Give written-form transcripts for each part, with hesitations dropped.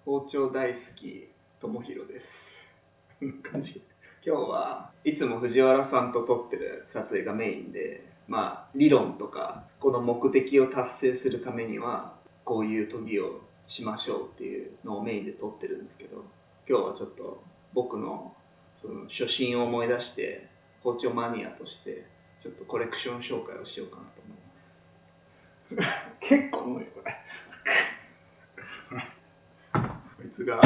包丁大好き智弘です感じ。今日はいつも藤原さんと撮ってる撮影がメインで、理論とかこの目的を達成するためにはこういう研ぎをしましょうっていうのをメインで撮ってるんですけど、今日はちょっと僕のその初心を思い出して包丁マニアとしてちょっとコレクション紹介をしようかなと思います結構重いよこれこいつが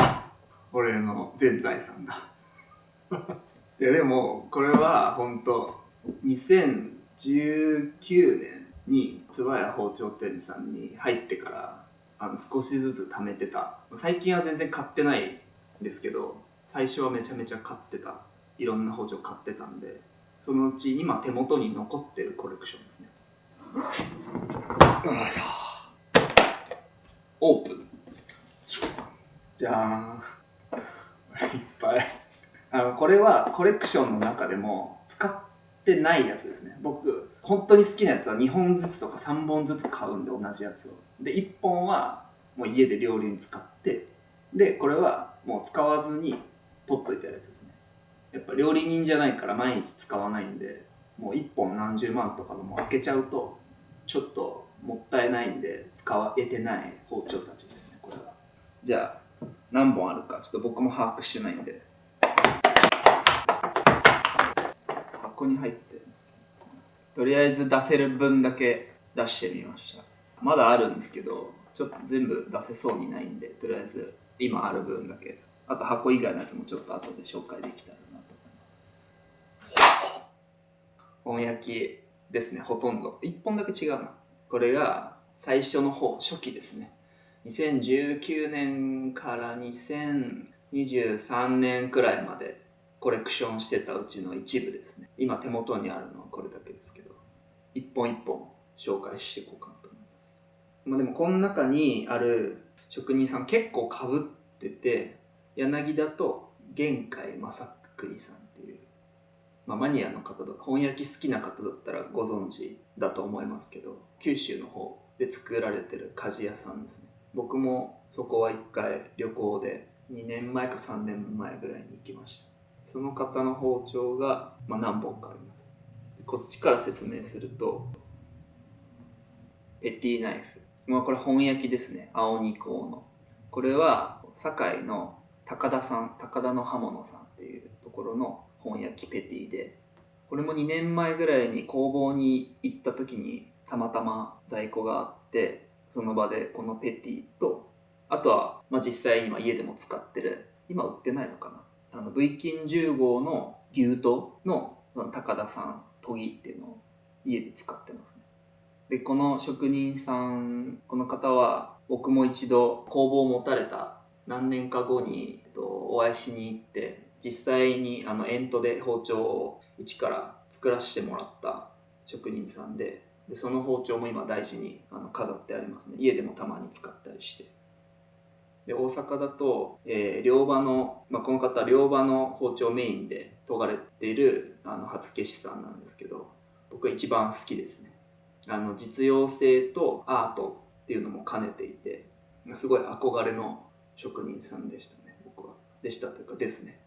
俺の全財産だいやでもこれは本当2019年につばや包丁店さんに入ってから少しずつ貯めてた。最近は全然買ってないんですけど、最初はめちゃめちゃ買ってた。いろんな包丁買ってたんで、そのうち今手元に残ってるコレクションですね。オープン。じゃーん。いっぱい。これはコレクションの中でも使ってないやつですね。僕本当に好きなやつは2本ずつとか3本ずつ買うんで、同じやつを。で1本はもう家で料理に使って、でこれはもう使わずに取っといてるやつですね。やっぱ料理人じゃないから毎日使わないんで、もう1本何十万とかのも開けちゃうとちょっともったいないんで使えてない包丁たちですね。これはじゃあ何本あるかちょっと僕も把握してないんで、箱に入ってるんです。とりあえず出せる分だけ出してみました。まだあるんですけどちょっと全部出せそうにないんで、とりあえず今ある分だけ、あと箱以外のやつもちょっと後で紹介できたらなと思います。本焼きですね。ほとんど1本だけ違うな。これが最初の方、初期ですね。2019年から2023年くらいまでコレクションしてたうちの一部ですね。今手元にあるのはこれだけですけど、一本一本紹介していこうかなと思います。でもこの中にある職人さん結構被ってて、柳田と玄海正邦さんっていう、マニアの方だ、本焼き好きな方だったらご存知だと思いますけど、九州の方で作られてる鍛冶屋さんですね。僕もそこは一回旅行で2年前か3年前ぐらいに行きました。その方の包丁が、何本かあります。こっちから説明すると、ペティナイフ、これ本焼きですね。青二香の。これは堺の高田さん、高田の刃物さんっていうところの本焼きペティで、これも2年前ぐらいに工房に行った時にたまたま在庫があって、その場でこのペティと、あとは、実際に今家でも使ってる、今売ってないのかな、V 金10号の牛刀の高田さん研ぎっていうのを家で使ってますね。でこの職人さん、この方は僕も一度工房を持たれた何年か後に、お会いしに行って、実際に円筒で包丁を一から作らせてもらった職人さんで、その包丁も今大事に飾ってありますね。家でもたまに使ったりして。で大阪だと、両刃の、この方は両刃の包丁メインで研がれている初消しさんなんですけど、僕は一番好きですね。実用性とアートっていうのも兼ねていて、すごい憧れの職人さんでしたね。僕はでしたというかですね。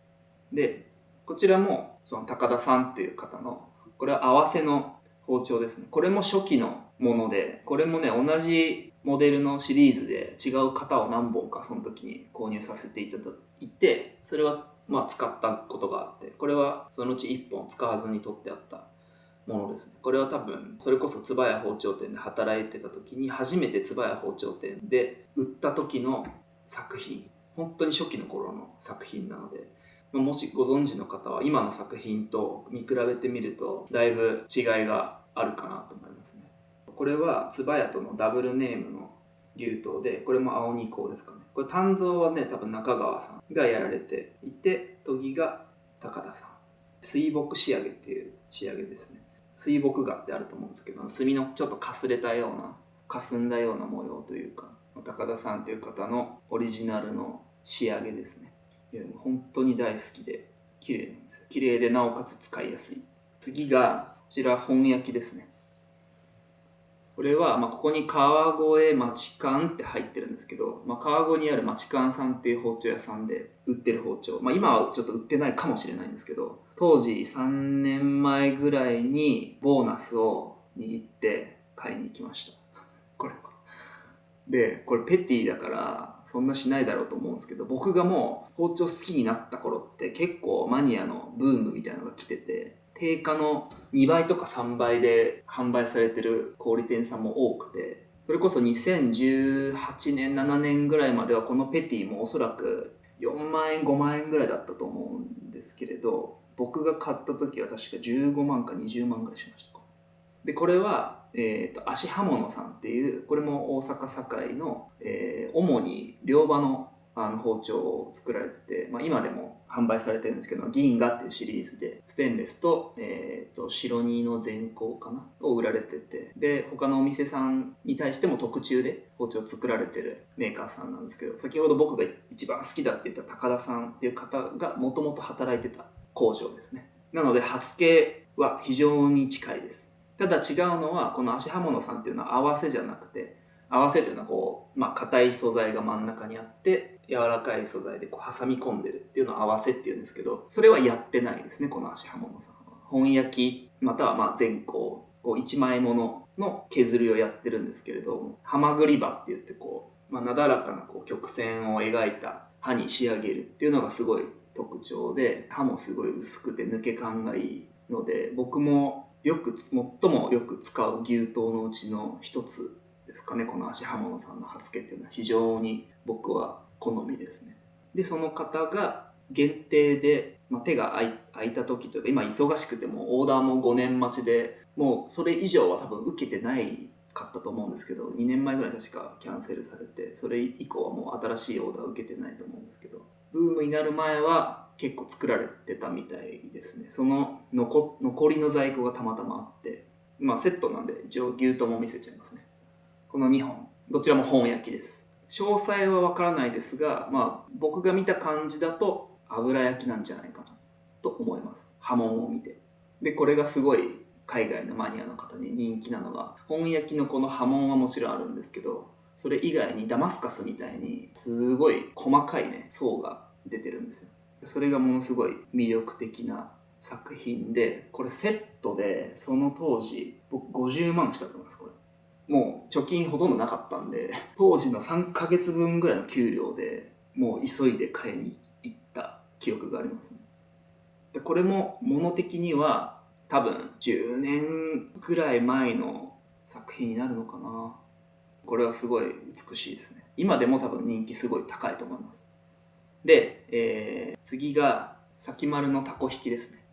でこちらもその高田さんっていう方の、これは合わせの包丁ですね。これも初期のもので、これもね同じモデルのシリーズで違う型を何本かその時に購入させていただいて、それは使ったことがあって、これはそのうち1本使わずに取ってあったものですね。これは多分それこそつばや包丁店で働いてた時に初めてつばや包丁店で売った時の作品、本当に初期の頃の作品なので、もしご存知の方は今の作品と見比べてみるとだいぶ違いがあるかなと思いますね。これはつばやとのダブルネームの牛刀で、これも青二香ですかね。これ鍛造はね多分中川さんがやられていて、研ぎが高田さん。水墨仕上げっていう仕上げですね。水墨画ってあると思うんですけど、墨のちょっとかすれたような、かすんだような模様というか、高田さんという方のオリジナルの仕上げですね。いや本当に大好きで綺麗なんですよ。綺麗でなおかつ使いやすい。次がこちら本焼きですね。これは、ここに川越町館って入ってるんですけど、川越にある町館さんっていう包丁屋さんで売ってる包丁。今はちょっと売ってないかもしれないんですけど、当時3年前ぐらいにボーナスを握って買いに行きました。これは。で、これペティだからそんなしないだろうと思うんですけど、僕がもう包丁好きになった頃って結構マニアのブームみたいなのが来てて、定価の2倍とか3倍で販売されてる小売店さんも多くて、それこそ2018年、7年ぐらいまではこのペティもおそらく4万円、5万円ぐらいだったと思うんですけれど、僕が買った時は確か15万か20万ぐらいしました。で、これは、足刃物さんっていう、これも大阪堺の、主に両刃の包丁を作られてて、今でも販売されてるんですけど、銀河っていうシリーズで、ステンレスと、白荷の全鋼かなを売られてて、で、他のお店さんに対しても特注で包丁を作られてるメーカーさんなんですけど、先ほど僕が一番好きだって言った高田さんっていう方がもともと働いてた工場ですね。なので、刃付けは非常に近いです。ただ違うのは、この足刃物さんっていうのは合わせじゃなくて、合わせというのはこう、硬い素材が真ん中にあって、柔らかい素材でこう挟み込んでるっていうのを合わせっていうんですけど、それはやってないですね、この足刃物さんは。本焼き、または全鋼、こう一枚物の削りをやってるんですけれど、はまぐり刃って言ってこう、なだらかなこう曲線を描いた刃に仕上げるっていうのがすごい特徴で、刃もすごい薄くて抜け感がいいので、僕も最もよく使う牛刀のうちの一つですかね。この足刃物さんの刃付けっていうのは非常に僕は好みですね。で、その方が限定で、手が空いた時というか、今忙しくてもオーダーも5年待ちで、もうそれ以上は多分受けてないかったと思うんですけど、2年前ぐらい確かキャンセルされて、それ以降はもう新しいオーダーを受けてないと思うんですけど、ブームになる前は結構作られてたみたいですね。その残りの在庫がたまたまあって、セットなんで一応牛刀も見せちゃいますね。この2本、どちらも本焼きです。詳細はわからないですが、僕が見た感じだと油焼きなんじゃないかなと思います。刃文を見て。で、これがすごい海外のマニアの方に人気なのが、本焼きのこの刃文はもちろんあるんですけど、それ以外にダマスカスみたいにすごい細かいね、層が出てるんですよ。それがものすごい魅力的な作品で、これセットでその当時僕50万したと思います。これもう貯金ほとんどなかったんで、当時の3ヶ月分ぐらいの給料でもう急いで買いに行った記憶がありますね。で、これも物的には多分10年ぐらい前の作品になるのかな。これはすごい美しいですね。今でも多分人気すごい高いと思います。で、次が先丸のタコ引きですね。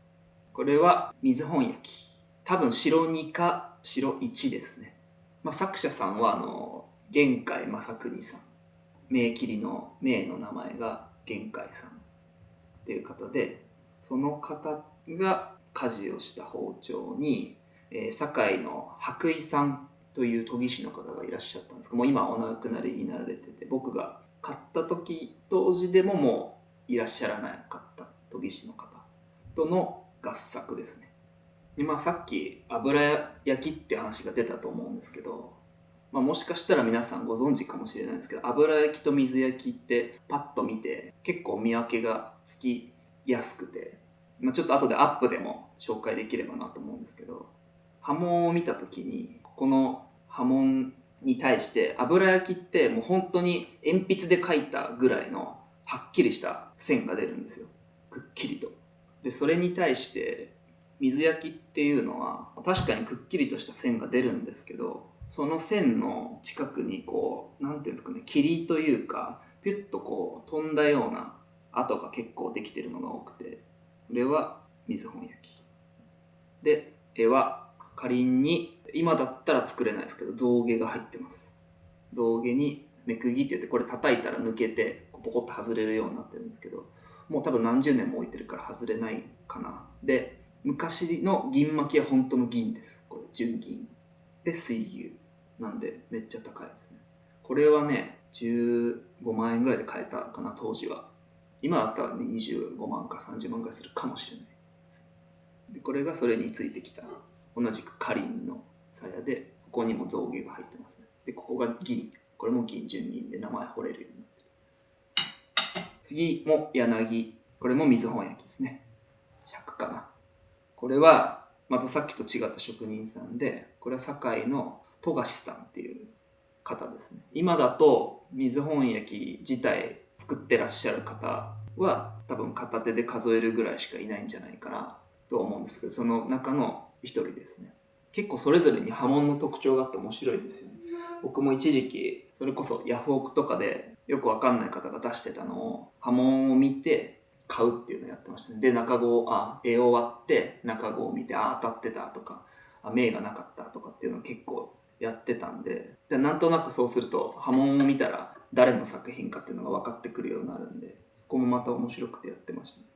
これは水本焼き。多分白2か白1ですね。作者さんは玄海正国さん。名切りの名の名前が玄海さんっていう方で、その方が鍛冶をした包丁に、堺の白井さんという研ぎ師の方がいらっしゃったんですけど、もう今お亡くなりになられてて、僕が買った時当時でももういらっしゃらなかった研ぎ師の方との合作ですね。で、さっき油焼きって話が出たと思うんですけど、もしかしたら皆さんご存知かもしれないんですけど、油焼きと水焼きってパッと見て結構見分けがつきやすくて、ちょっと後でアップでも紹介できればなと思うんですけど、刃文を見た時にこの刃文に対して油焼きってもう本当に鉛筆で描いたぐらいのはっきりした線が出るんですよ。くっきりと。で、それに対して水焼きっていうのは確かにくっきりとした線が出るんですけど、その線の近くになんていうんですかね、霧というか、ピュッと飛んだような跡が結構できてるのが多くて、これは水本焼き。で、絵は仮に、今だったら作れないですけど、象牙が入ってます。象牙に目釘って言って、これ叩いたら抜けて、ポコッと外れるようになってるんですけど、もう多分何十年も置いてるから外れないかな。で、昔の銀巻きは本当の銀です。これ、純銀。で、水牛。なんで、めっちゃ高いですね。これはね、15万円ぐらいで買えたかな、当時は。今だったらね、25万か30万ぐらいするかもしれないです。で、これがそれについてきた、同じくカリンの鞘で、ここにも象牙が入ってますね。で、ここが銀。これも銀、純銀で名前彫れるようになってる。次も柳。これも水本焼きですね。尺かな。これは、またさっきと違った職人さんで、これは堺の富樫さんっていう方ですね。今だと水本焼き自体作ってらっしゃる方は多分片手で数えるぐらいしかいないんじゃないかなと思うんですけど、その中の一人ですね。結構それぞれに刃文の特徴があって面白いですよね。僕も一時期それこそヤフオクとかでよくわかんない方が出してたのを刃文を見て買うっていうのをやってましたね。で、中子、絵を割って中子を見て、当たってたとか、目がなかったとかっていうのを結構やってたんで、なんとなくそうすると刃文を見たら誰の作品かっていうのが分かってくるようになるんで、そこもまた面白くてやってましたね。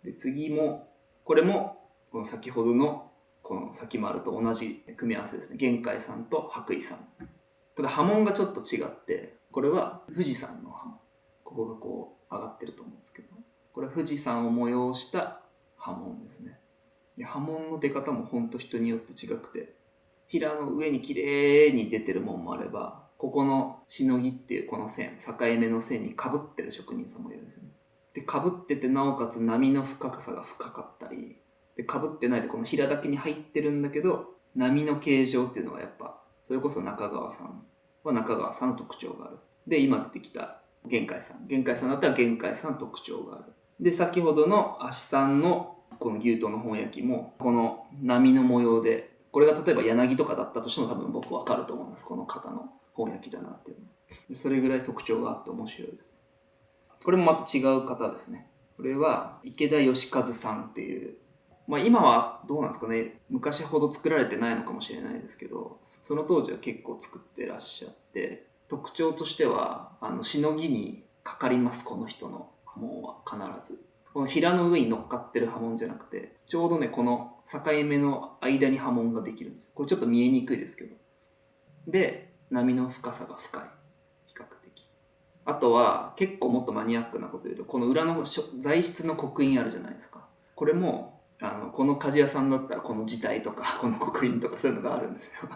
で、次も、これもこの先ほどのこの先丸と同じ組み合わせですね。玄海さんと白衣さん。ただ刃文がちょっと違って、これは富士山の刃文。ここがこう上がってると思うんですけど、これは富士山を催した刃文ですね。で、刃文の出方もほんと人によって違くて、平の上に綺麗に出てるもんもあれば、ここのしのぎっていうこの線、境目の線に被ってる職人さんもいるんですよね。で、被っててなおかつ波の深さが深かったり、で、被ってないでこの平だけに入ってるんだけど、波の形状っていうのがやっぱ、それこそ中川さんは中川さんの特徴がある。で、今出てきた玄海さん。玄海さんだったら玄海さんの特徴がある。で、先ほどの足さんのこの牛刀の本焼きも、この波の模様で、これが例えば柳とかだったとしても多分僕わかると思います。この型の本焼きだなっていうの。でそれぐらい特徴があって面白いです。これもまた違う方ですね。これは池田義和さんっていう、まあ今はどうなんですかね。昔ほど作られてないのかもしれないですけど、その当時は結構作ってらっしゃって、特徴としては、しのぎにかかります、この人の刃文は必ず。この平の上に乗っかってる刃文じゃなくて、ちょうどね、この境目の間に刃文ができるんです。これちょっと見えにくいですけど。で、波の深さが深い。比較的。あとは、結構もっとマニアックなこと言うと、この裏の材質の刻印あるじゃないですか。これも、この鍛冶屋さんだったらこの字体とか、この刻印とかそういうのがあるんですよ。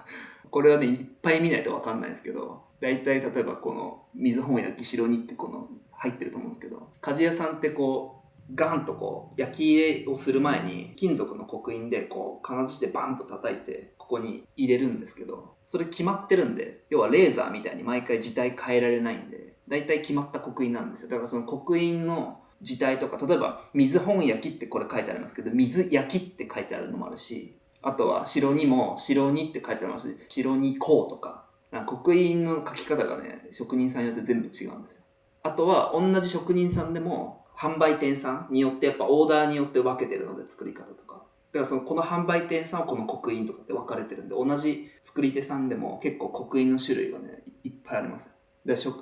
これはね、いっぱい見ないとわかんないですけど、大体例えばこの水本焼き白煮ってこの入ってると思うんですけど、鍛冶屋さんってこう、ガンとこう、焼き入れをする前に金属の刻印でこう、金槌でバンと叩いて、ここに入れるんですけど、それ決まってるんで、要はレーザーみたいに毎回字体変えられないんで、大体決まった刻印なんですよ。だからその刻印の字体とか、例えば水本焼きってこれ書いてありますけど、水焼きって書いてあるのもあるし、あとは白にも白にって書いてありますし、白にこうとか、刻印の書き方がね、職人さんによって全部違うんですよ。あとは同じ職人さんでも販売店さんによってやっぱオーダーによって分けてるので作り方とか。だからこの販売店さんはこの刻印とかって分かれてるんで、同じ作り手さんでも結構刻印の種類がね、いっぱいあります。で、作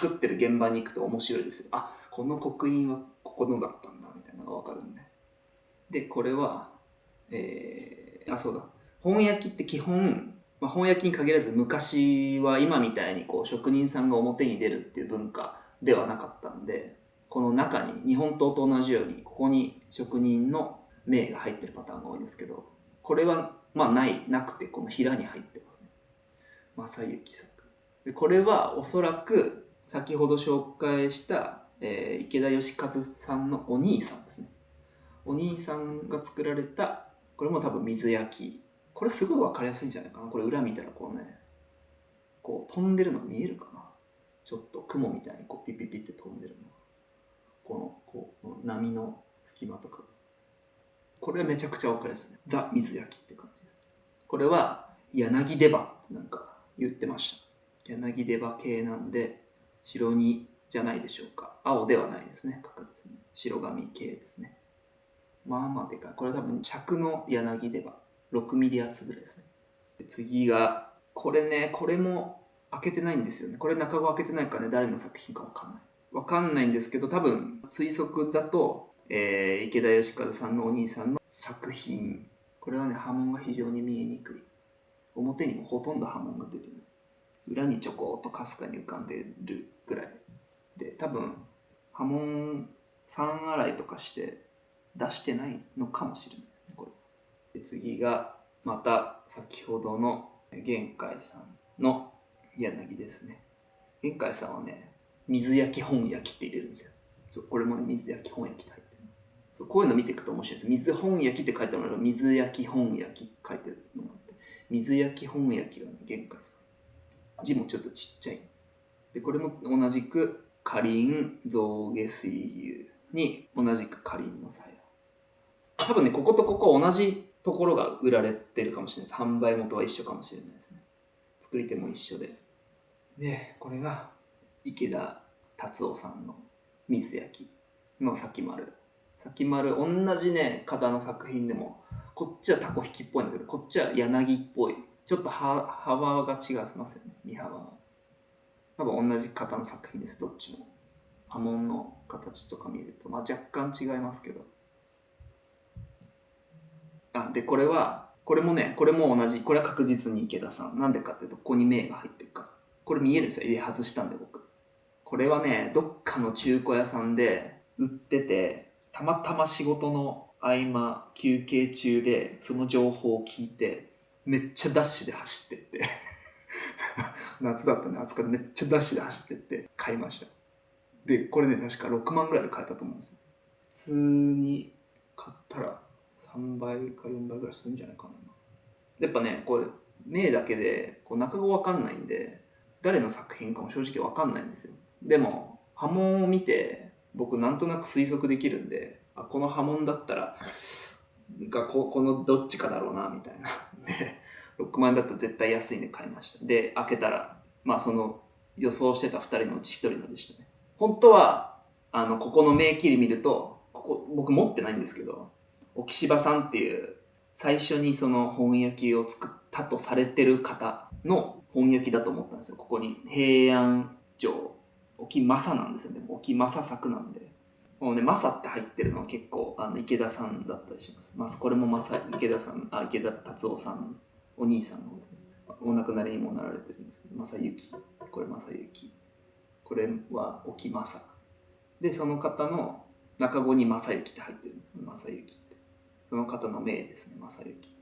ってる現場に行くと面白いですよ。この刻印はここのだったんだみたいなのが分かるんで。で、これは、そうだ。本焼きって基本、本焼きに限らず昔は今みたいにこう職人さんが表に出るっていう文化ではなかったんで、この中に日本刀と同じようにここに職人の名が入ってるパターンが多いんですけど、これはなくてこの平に入ってますね。正幸作。でこれはおそらく先ほど紹介した、池田義和さんのお兄さんですね。お兄さんが作られた、これも多分水焼き。これすごい分かりやすいんじゃないかな。これ裏見たらこうね、こう飛んでるの見えるかな。ちょっと雲みたいにこうピッピッピッって飛んでるの。この波の隙間とか。これはめちゃくちゃ分かりやすいね。ザ・水焼きって感じです。これは柳出刃ってなんか言ってました。柳出刃系なんで、白にじゃないでしょうか。青ではないですね。確実に。白紙系ですね。まあまあでかい。これは多分尺の柳出刃。6ミリ厚ぐらいですね。で次が、これね、これも開けてないんですよね。これ中子開けてないからね、誰の作品かわかんない。わかんないんですけど、多分推測だと、池田義和さんのお兄さんの作品。これはね、刃文が非常に見えにくい。表にもほとんど刃文が出てる。裏にちょこっとかすかに浮かんでるぐらい。で、多分、刃文3洗いとかして出してないのかもしれないですね、これ。で次が、また先ほどの玄海さんの柳ですね。玄海さんはね、水焼き本焼きって入れるんですよ。そう、これもね、水焼き本焼きって入ってる。そう、こういうの見ていくと面白いです。水本焼きって書いてもらえば、水焼き本焼き書いてるのがあって、水焼き本焼きがね、玄海さん。字もちょっとちっちゃい。で、これも同じく、カリン象牙水牛に同じくカリンのサイダー。多分ね、こことここ同じところが売られてるかもしれないです。販売元は一緒かもしれないですね。作り手も一緒で。で、これが池田達夫さんの水焼きの先丸。先丸、同じね、方の作品でも、こっちはタコ引きっぽいんだけど、こっちは柳っぽい。ちょっと幅が違いますよね、身幅が。多分同じ方の作品です、どっちも。波紋の形とか見ると、まあ若干違いますけど。で、これもね、これも同じ。これは確実に池田さん。なんでかっていうと、ここに銘が入ってるから。これ見えるんですよ。入れ外したんで僕。これはね、どっかの中古屋さんで売ってて、たまたま仕事の合間、休憩中でその情報を聞いて、めっちゃダッシュで走ってって夏だったね、暑かった。めっちゃダッシュで走ってって買いました。で、これね、確か6万ぐらいで買えたと思うんですよ。普通に買ったら3倍か4倍ぐらいするんじゃないかな。やっぱね、これ、目だけでこう中語わかんないんで、誰の作品かも正直わかんないんですよ。でも、波紋を見て、僕なんとなく推測できるんで、この波紋だったら、このどっちかだろうな、みたいな。で、6万円だったら絶対安いんで買いました。で、開けたら、まあその予想してた2人のうち1人のでしたね。本当は、ここの銘切り見ると、僕持ってないんですけど、沖柴さんっていう最初にその本焼きを作ったとされてる方の本焼きだと思ったんですよ。ここに平安城沖正なんですよね。沖正作なんで、もうね、正って入ってるのは結構池田さんだったりします。これも池田さん、池田達夫さん、お兄さんの方ですね。お亡くなりにもなられてるんですけど、正幸、これ正幸、これは沖正で、その方の中語に正幸って入ってる。正幸って、その方の名ですね、正幸。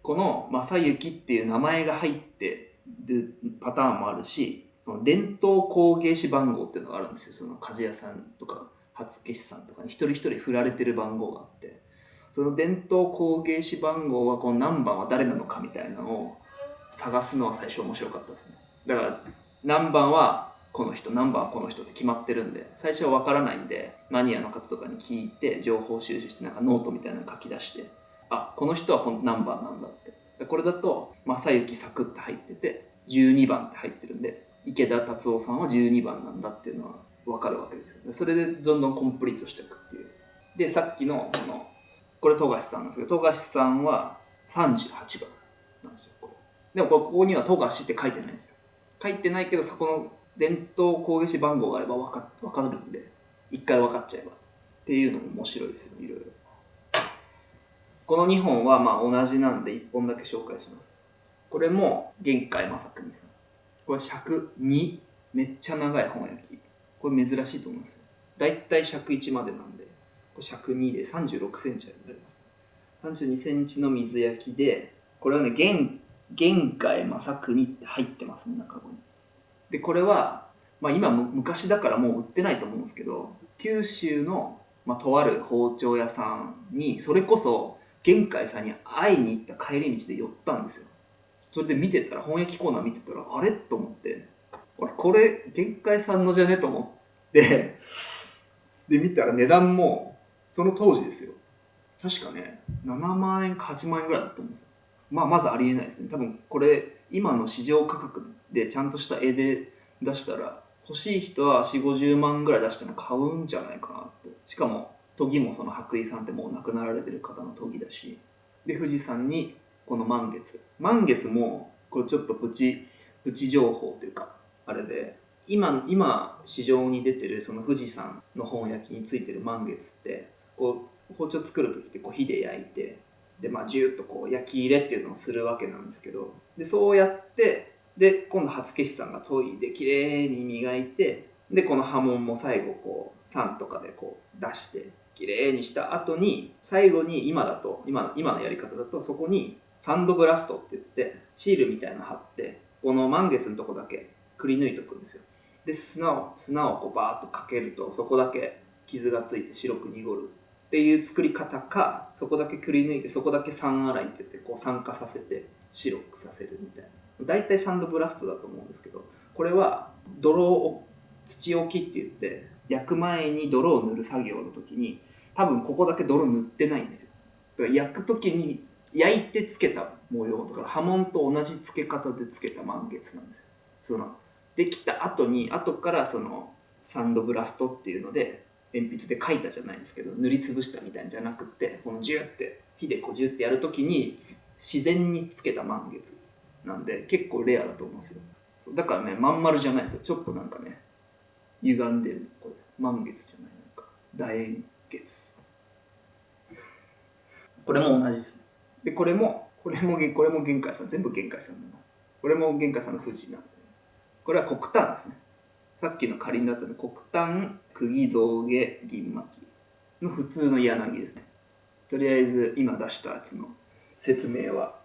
この正幸っていう名前が入ってるパターンもあるし、伝統工芸士番号っていうのがあるんですよ。その鍛冶屋さんとか初消しさんとかに一人一人振られてる番号があって、その伝統工芸士番号はこの何番は誰なのかみたいなのを探すのは最初面白かったですね。だから何番はこの人、何番はこの人って決まってるんで、最初は分からないんで、マニアの方とかに聞いて情報収集して、なんかノートみたいなの書き出して、この人はこの何番なんだって。これだと正幸作って入ってて12番って入ってるんで、池田達夫さんは12番なんだっていうのは分かるわけですよ。それでどんどんコンプリートしていくっていう。で、さっきのこれ富樫さんなんですけど、富樫さんは38番なんですよ。でもここには富樫って書いてないんですよ。書いてないけど、そこの伝統工芸士番号があれば分かるんで、一回分かっちゃえばっていうのも面白いですよ、いろいろ。この2本はまあ同じなんで1本だけ紹介します。これも玄海正国さん。これ尺2、めっちゃ長い本焼き。これ珍しいと思うんですよ。だいたい尺1までなんで、これ尺2で36センチになります。32センチの水焼きで、これはね、玄海正国って入ってますね、中語に。で、これは、まあ今昔だからもう売ってないと思うんですけど、九州の、とある包丁屋さんに、それこそ玄海さんに会いに行った帰り道で寄ったんですよ。それで見てたら、本焼きコーナー見てたら、あれと思って、これ玄海さんのじゃねと思って、で見たら値段もその当時ですよ。確かね、7万円か8万円ぐらいだったと思うんですよ。まずありえないですね。多分これ、今の市場価格でちゃんとした絵で出したら、欲しい人は4、50万ぐらい出しても買うんじゃないかなって。しかも、研ぎもその白衣さんってもう亡くなられてる方の研ぎだし。で、富士山にこの満月。満月も、これちょっとプチ情報というか、あれで、今市場に出てるその富士山の本焼きについてる満月って、こう、包丁作るときってこう火で焼いて、で、ジューッとこう焼き入れっていうのをするわけなんですけど、で、そうやって、で、今度初消しさんが研いで綺麗に磨いて、で、この刃文も最後こう、酸とかでこう出して、綺麗にした後に、最後に今のやり方だとそこにサンドブラストって言ってシールみたいなの貼ってこの満月のとこだけくり抜いておくんですよ。で砂をこうバーッとかけるとそこだけ傷がついて白く濁るっていう作り方か、そこだけくり抜いてそこだけ酸洗いって言ってこう酸化させて白くさせるみたいな、大体サンドブラストだと思うんですけど、これは土置きって言って焼く前に泥を塗る作業の時に多分ここだけ泥塗ってないんですよ。だから焼く時に焼いてつけた模様だから波紋と同じつけ方でつけた満月なんですよ。そのできた後からそのサンドブラストっていうので鉛筆で描いたじゃないですけど塗りつぶしたみたいんじゃなくってこのジューって火でこうジューってやる時に自然につけた満月なんで結構レアだと思うんですよ。そうだからねまん丸じゃないですよ。ちょっとなんかね歪んでる。これ満月じゃない、なんか楕円月。これも同じですね。でこれも玄海さん、全部玄海さんなの。これも玄海さんの富士なんで、これは黒炭ですね。さっきの仮になったので黒炭、釘、象牙、銀巻の普通の柳ですね。とりあえず今出したやつの説明は。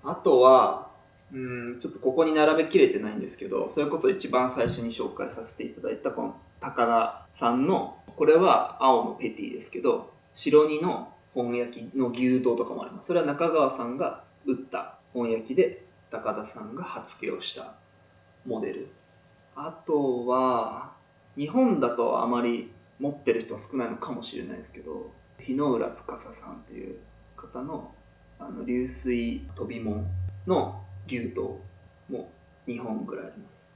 あとはちょっとここに並べきれてないんですけど、それこそ一番最初に紹介させていただいたこの高田さんの、これは青のペティですけど、白煮の本焼きの牛刀とかもあります。それは中川さんが打った本焼きで高田さんが刃付けをしたモデル。あとは日本だとあまり持ってる人少ないのかもしれないですけど、日野浦司さんっていう方の流水飛び門の牛刀も2本ぐらいあります。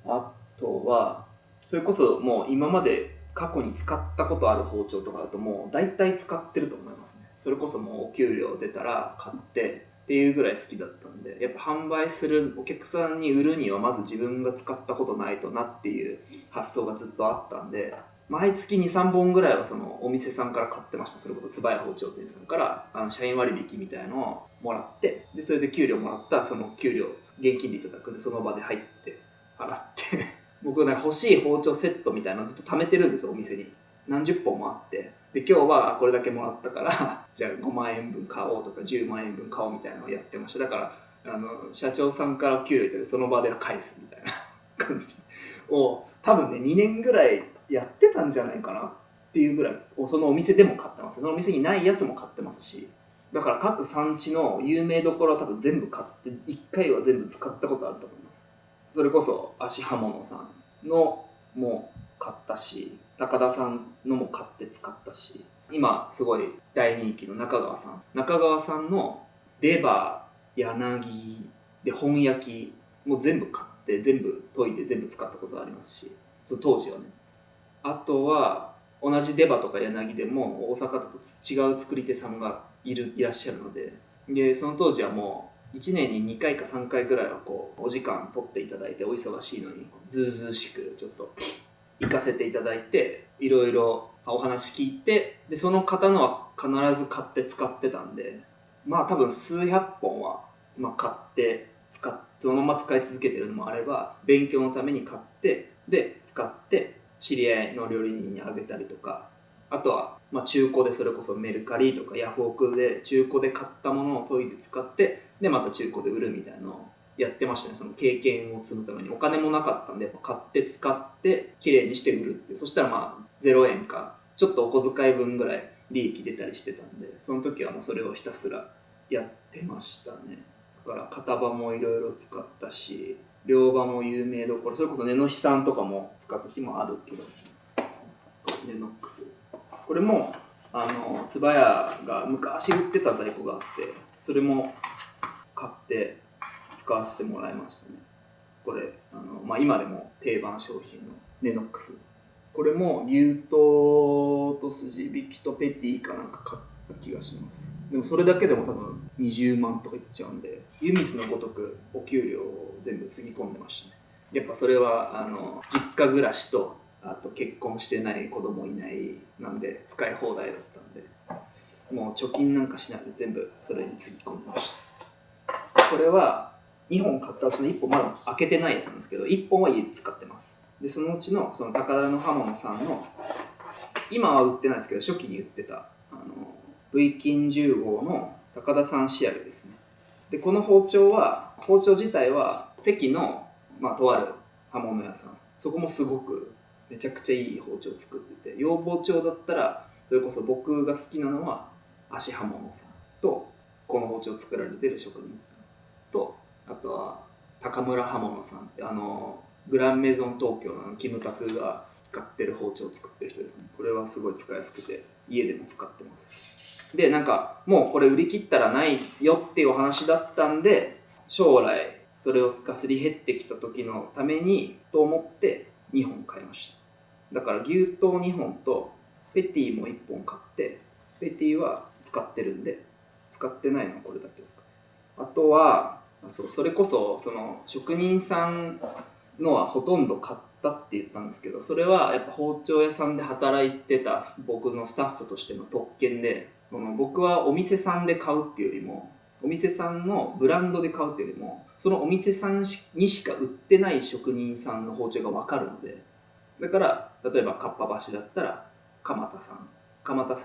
あとはそれこそもう今まで過去に使ったことある包丁とかだともう大体使ってると思いますね。それこそもうお給料出たら買ってっていうぐらい好きだったんで、やっぱ販売するお客さんに売るにはまず自分が使ったことないとなっていう発想がずっとあったんで、毎月 2,3 本ぐらいはそのお店さんから買ってました。それこそ椿包丁店さんから社員割引みたいのをもらって、でそれで給料もらったその給料現金でいただくんで、その場で入って払って僕なんか欲しい包丁セットみたいなのずっと貯めてるんですよ。お店に何十本もあって、で今日はこれだけもらったからじゃあ5万円分買おうとか10万円分買おうみたいなのをやってました。だから社長さんから給料いただいてその場で返すみたいな感じを多分ね2年ぐらいやってたんじゃないかなっていうぐらい、そのお店でも買ってます。そのお店にないやつも買ってますし、だから各産地の有名どころは多分全部買って1回は全部使ったことあると思います。それこそ足刃物さんのも買ったし、高田さんのも買って使ったし、今すごい大人気の中川さんのレバー、柳で本焼きも全部買って全部研いで全部使ったことありますし、その当時はね。あとは同じ出刃とか柳でも大阪だと違う作り手さんがいらっしゃるので、その当時はもう1年に2回か3回ぐらいはこうお時間取っていただいて、お忙しいのにずうずうしくちょっと行かせていただいて、いろいろお話聞いて、でその方のは必ず買って使ってたんで、まあ多分数百本は、買ってそのまま使い続けてるのもあれば、勉強のために買ってで使って知り合いの料理人にあげたりとか、あとは中古でそれこそメルカリとかヤフオクで中古で買ったものを研いで使ってでまた中古で売るみたいなのをやってましたね。その経験を積むためにお金もなかったんで、買って使って綺麗にして売るって、そしたら0円かちょっとお小遣い分ぐらい利益出たりしてたんで、その時はもうそれをひたすらやってましたね。だから型番もいろいろ使ったし、両刃も有名どころ、それこそ根の日さんとかも使ったし、今あるけどネノックス、これも椿屋が昔売ってた在庫があって、それも買って使わせてもらいましたね。これ今でも定番商品のネノックス、これも牛刀と筋引きとペティかなんか買った気がします。でもそれだけでも多分20万とかいっちゃうんで、湯水のごとくお給料を全部つぎ込んでましたね。やっぱそれは実家暮らしと、あと結婚してない子供いないなんで使い放題だったんで、もう貯金なんかしないで全部それにつぎ込んでました。これは2本買ったうちの1本まだ開けてないやつなんですけど、1本は家で使ってます。でそのうちのその高田の刃物さんの、今は売ってないですけど初期に売ってたV 金10号の高田さん仕上げですね。でこの包丁自体は関の、とある刃物屋さん、そこもすごくめちゃくちゃいい包丁を作ってて、洋包丁だったらそれこそ僕が好きなのは足刃物さんと、この包丁を作られてる職人さんと、あとは高村刃物さんって、グランメゾン東京のキムタクが使ってる包丁を作ってる人ですね。これはすごい使いやすくて家でも使ってます。でなんかもうこれ売り切ったらないよっていうお話だったんで、将来それがすり減ってきた時のためにと思って2本買いました。だから牛刀2本とペティも1本買って、ペティは使ってるんで、使ってないのはこれだけですか。あとはそれこそその職人さんのはほとんど買ったって言ったんですけど、それはやっぱ包丁屋さんで働いてた僕のスタッフとしての特権で、僕はお店さんで買うっていうよりも、お店さんのブランドで買うっていうよりも、そのお店さんにしか売ってない職人さんの包丁が分かるので、だから例えばかっぱ橋だったら鎌田さ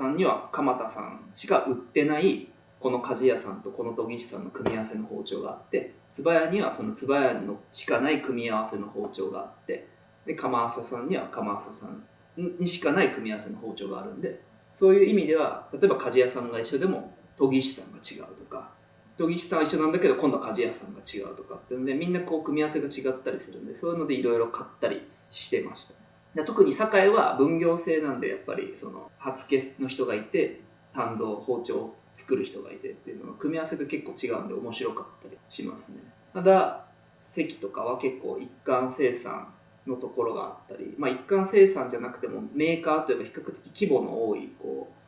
んには鎌田さんしか売ってないこの鍛冶屋さんとこの研ぎ師さんの組み合わせの包丁があって、椿屋にはその椿屋のしかない組み合わせの包丁があって、で釜浅さんには釜浅さんにしかない組み合わせの包丁があるんで、そういう意味では例えば鍛冶屋さんが一緒でも研ぎ師さんが違うとか、研ぎ師さんは一緒なんだけど今度は鍛冶屋さんが違うとかっていうので、みんなこう組み合わせが違ったりするんで、そういうのでいろいろ買ったりしてました。で特に堺は分業制なんで、やっぱりその刃付けの人がいて鍛造包丁を作る人がいてっていうのの組み合わせが結構違うんで面白かったりしますね。ただ関とかは結構一貫生産のところがあったり、一貫生産じゃなくてもメーカーというか比較的規模の多い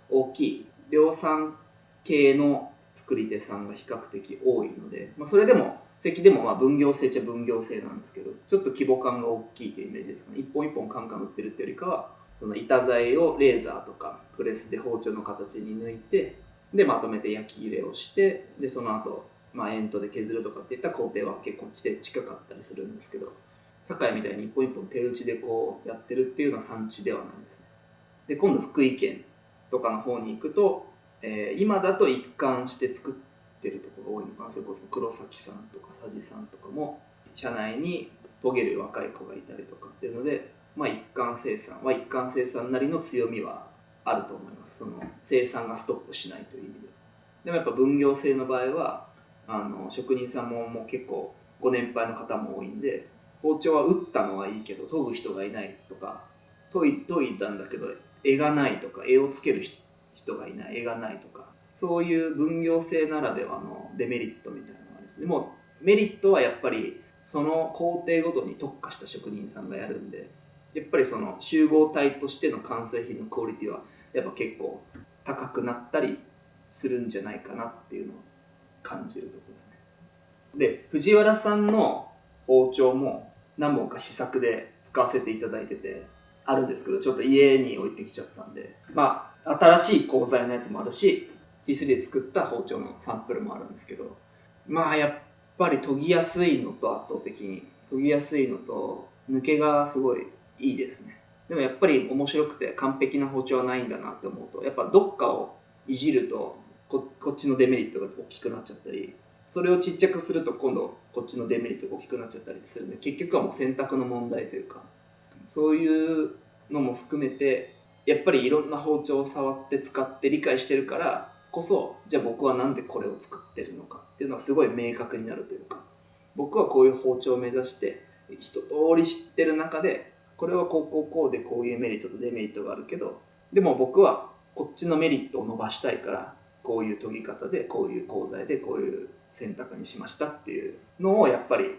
大きい量産系の作り手さんが比較的多いので、それでも関でも分業制っちゃ分業制なんですけど、ちょっと規模感が大きいというイメージですかね。一本一本カンカン売ってるっていうよりかは、その板材をレーザーとかプレスで包丁の形に抜いて、でまとめて焼き入れをして、でその後円筒で削るとかっていった工程は結構近かったりするんですけど、堺みたいに一本一本手打ちでこうやってるっていうのは産地ではないですね。で今度福井県とかの方に行くと、今だと一貫して作ってるところが多いのかな。それこそ黒崎さんとか佐治さんとかも社内に研げる若い子がいたりとかっていうので、一貫生産は一貫生産なりの強みはあると思います。その生産がストップしないという意味では。でもやっぱ分業制の場合は職人さんも結構ご年配の方も多いんで、包丁は打ったのはいいけど研ぐ人がいないとか、研いだんだけど柄がないとか、柄をつける人がいない、柄がないとか、そういう分業制ならではのデメリットみたいなのがあるんですね。もうメリットはやっぱりその工程ごとに特化した職人さんがやるんで、やっぱりその集合体としての完成品のクオリティはやっぱ結構高くなったりするんじゃないかなっていうのを感じるところですね。で藤原さんの包丁も何本か試作で使わせていただいててあるんですけど、ちょっと家に置いてきちゃったんで、新しい鋼材のやつもあるし T3 で作った包丁のサンプルもあるんですけど、やっぱり研ぎやすいのと圧倒的に研ぎやすいのと抜けがすごいいいですね。でもやっぱり面白くて完璧な包丁はないんだなって思うと、やっぱどっかをいじるとこっちのデメリットが大きくなっちゃったり、それをちっちゃくすると今度こっちのデメリットが大きくなっちゃったりするんで、結局はもう選択の問題というか、そういうのも含めてやっぱりいろんな包丁を触って使って理解してるからこそ、じゃあ僕はなんでこれを作ってるのかっていうのはすごい明確になるというか、僕はこういう包丁を目指して一通り知ってる中で、これはこうでこういうメリットとデメリットがあるけど、でも僕はこっちのメリットを伸ばしたいからこういう研ぎ方でこういう鋼材でこういう選択にしましたっていうのをやっぱり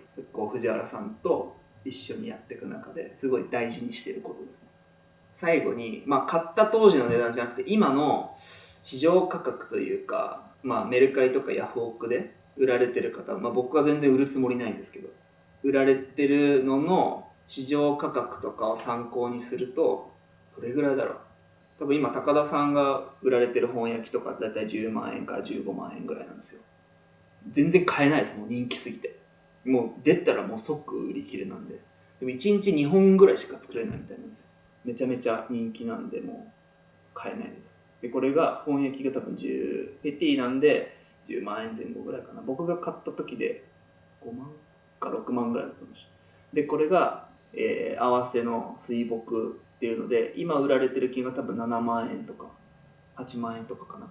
藤原さんと一緒にやっていく中ですごい大事にしていることですね。最後に、買った当時の値段じゃなくて今の市場価格というか、メルカリとかヤフオクで売られてる方、僕は全然売るつもりないんですけど、売られてるのの市場価格とかを参考にするとどれぐらいだろう。多分今高田さんが売られてる本焼きとかだいたい10万円から15万円ぐらいなんですよ。全然買えないです、もう人気すぎて。もう出たらもう即売り切れなんで。でも1日2本ぐらいしか作れないみたいなんですよ。めちゃめちゃ人気なんでもう買えないです。でこれが本焼きが多分10ペティなんで10万円前後ぐらいかな。僕が買った時で5万か6万ぐらいだと思いました。でこれが、合わせの水墨っていうので今売られてる金額多分7万円とか8万円とかかな。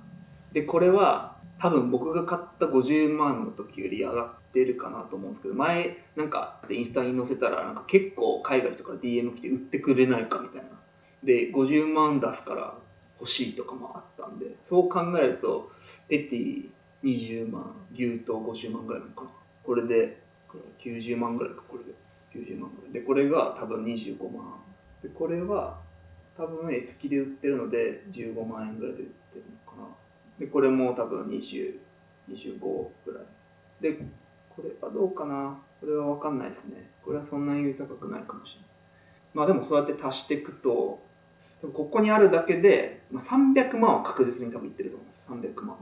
でこれは多分僕が買った50万の時より上がってるかなと思うんですけど、前なんかインスタに載せたらなんか結構海外とか DM 来て売ってくれないかみたいな。で50万出すから欲しいとかもあったんで、そう考えるとペティ20万牛と50万ぐらいなのかな。これで90万ぐらいか。これで90万ぐらいで、これが多分25万で、これは多分絵付きで売ってるので15万円ぐらいで売ってるのかな。でこれも多分20、25ぐらいで、これはどうかな。これは分かんないですね。これはそんなに高くないかもしれない。まあでもそうやって足していくと、ここにあるだけで300万は確実に多分いってると思います。300万は。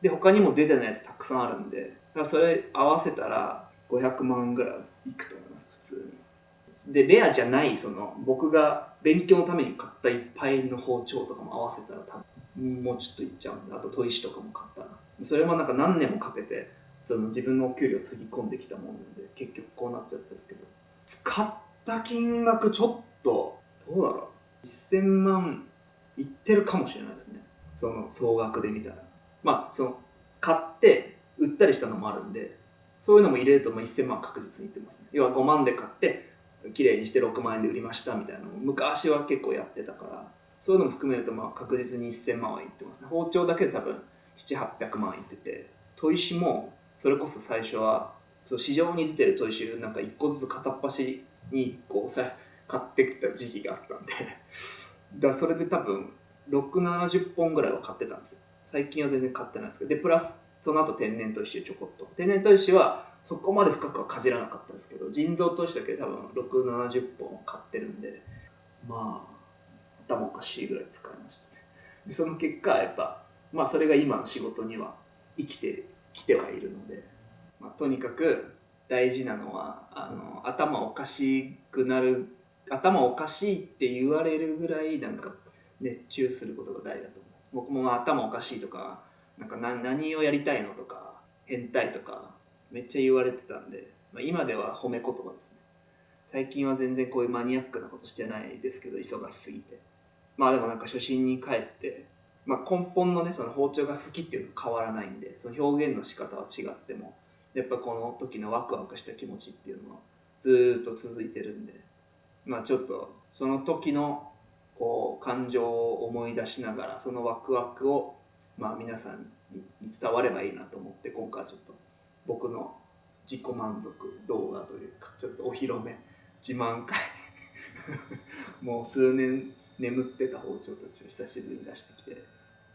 で他にも出てないやつたくさんあるんで、だからそれ合わせたら500万ぐらいいくと思います、普通に。でレアじゃないその僕が勉強のために買ったいっぱいの包丁とかも合わせたら多分もうちょっといっちゃうんで、あと砥石とかも買ったらそれもなんか何年もかけてその自分のお給料をつぎ込んできたものなんで、結局こうなっちゃったんですけど、使った金額ちょっとどうだろう、1000万いってるかもしれないですね、その総額で見たら。まあその買って売ったりしたのもあるんで、そういうのも入れると1000万確実にいってますね。要は5万で買って綺麗にして6万円で売りましたみたいなのも昔は結構やってたから、そういうのも含めると確実に1000万はいってますね。包丁だけで多分7、800万いってて、砥石もそれこそ最初は市場に出てる砥石なんか1個ずつ片っ端にこう買ってきた時期があったんでだそれで多分6、70本ぐらいは買ってたんですよ。最近は全然買ってないですけど、でプラスその後天然砥石でちょこっと、天然砥石はそこまで深くはかじらなかったんですけど、人造砥石だけで多分6、70本買ってるんで、まあ頭おかしいぐらい使いましたね。でその結果やっぱそれが今の仕事には生きてきてはいるので、とにかく大事なのは頭おかしくなる、頭おかしいって言われるぐらいなんか熱中することが大事だと思います。僕も頭おかしいとか何をやりたいのとか変態とかめっちゃ言われてたんで、今では褒め言葉ですね。最近は全然こういうマニアックなことしてないですけど、忙しすぎて。でもなんか初心に帰って、根本のねその包丁が好きっていうのは変わらないんで、その表現の仕方は違ってもやっぱこの時のワクワクした気持ちっていうのはずっと続いてるんで、ちょっとその時のこう感情を思い出しながらそのワクワクを皆さんに伝わればいいなと思って、今回はちょっと僕の自己満足動画というかちょっとお披露目自慢会もう数年眠ってた包丁たちを久しぶりに出してきて、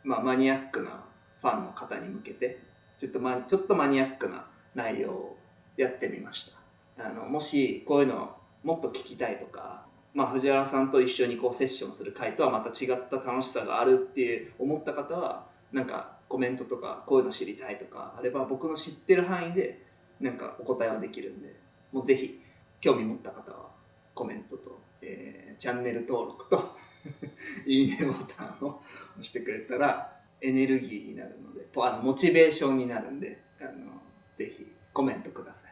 マニアックなファンの方に向けてちょっとマニアックな内容をやってみました。もしこういうのもっと聞きたいとか、藤原さんと一緒にこうセッションする回とはまた違った楽しさがあるって思った方はなんかコメントとかこういうの知りたいとかあれば僕の知ってる範囲でなんかお答えはできるんで、もうぜひ興味持った方はコメントと、チャンネル登録といいねボタンを押してくれたらエネルギーになるので、モチベーションになるんでぜひコメントください。